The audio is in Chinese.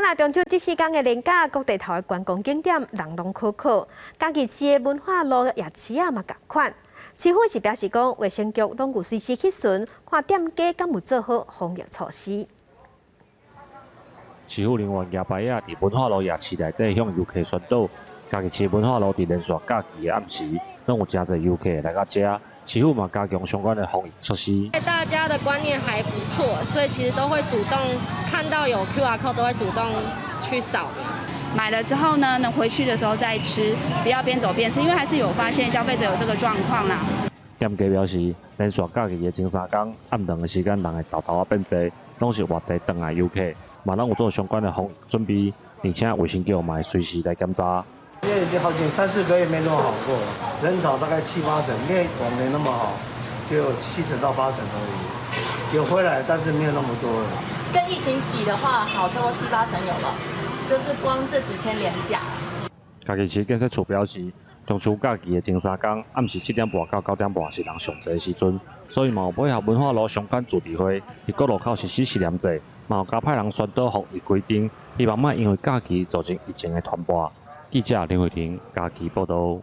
那中秋这4天的连假，各地头的观光景点人龙可可，嘉义市的文化路夜市啊嘛同款。市府是表示讲，卫生局拢有随时去巡，看店家敢有做好防疫措施。市府人员举牌仔伫文化路夜市内底向游客宣导，嘉义市文化路伫连续假期的暗时，拢有真侪游客来到这。市府嘛加强相关的防疫措施。大家的观念还不错，所以其实都会主动看到有 QR code 都会主动去扫描。买了之后呢，回去的时候再吃，不要边走边吃，因为还是有发现消费者有这个状况啦。店家表示，连续假期的前3天暗顿的时间，人会豆豆变多，拢是外地回来游客，嘛拢有做相关的防疫准备，而且卫生局嘛会随时来检查。因为已经好几3、4个月没这么好过了，人潮大概7、8成，没有往年那么好，就有7成到8成而已。有回来，但是没有那么多了。跟疫情比的话，好超过7、8成有了，就是光这几天连假。嘉义市建设处表示，中秋假期的前3天暗时7点半到9点半是人上侪的时阵，所以嘛有配合文化路相关主题会，伫各路口实施实验制，嘛有加派人宣导防疫规定，希望莫因为假期造成疫情的传播。记者林慧婷，嘉义报道。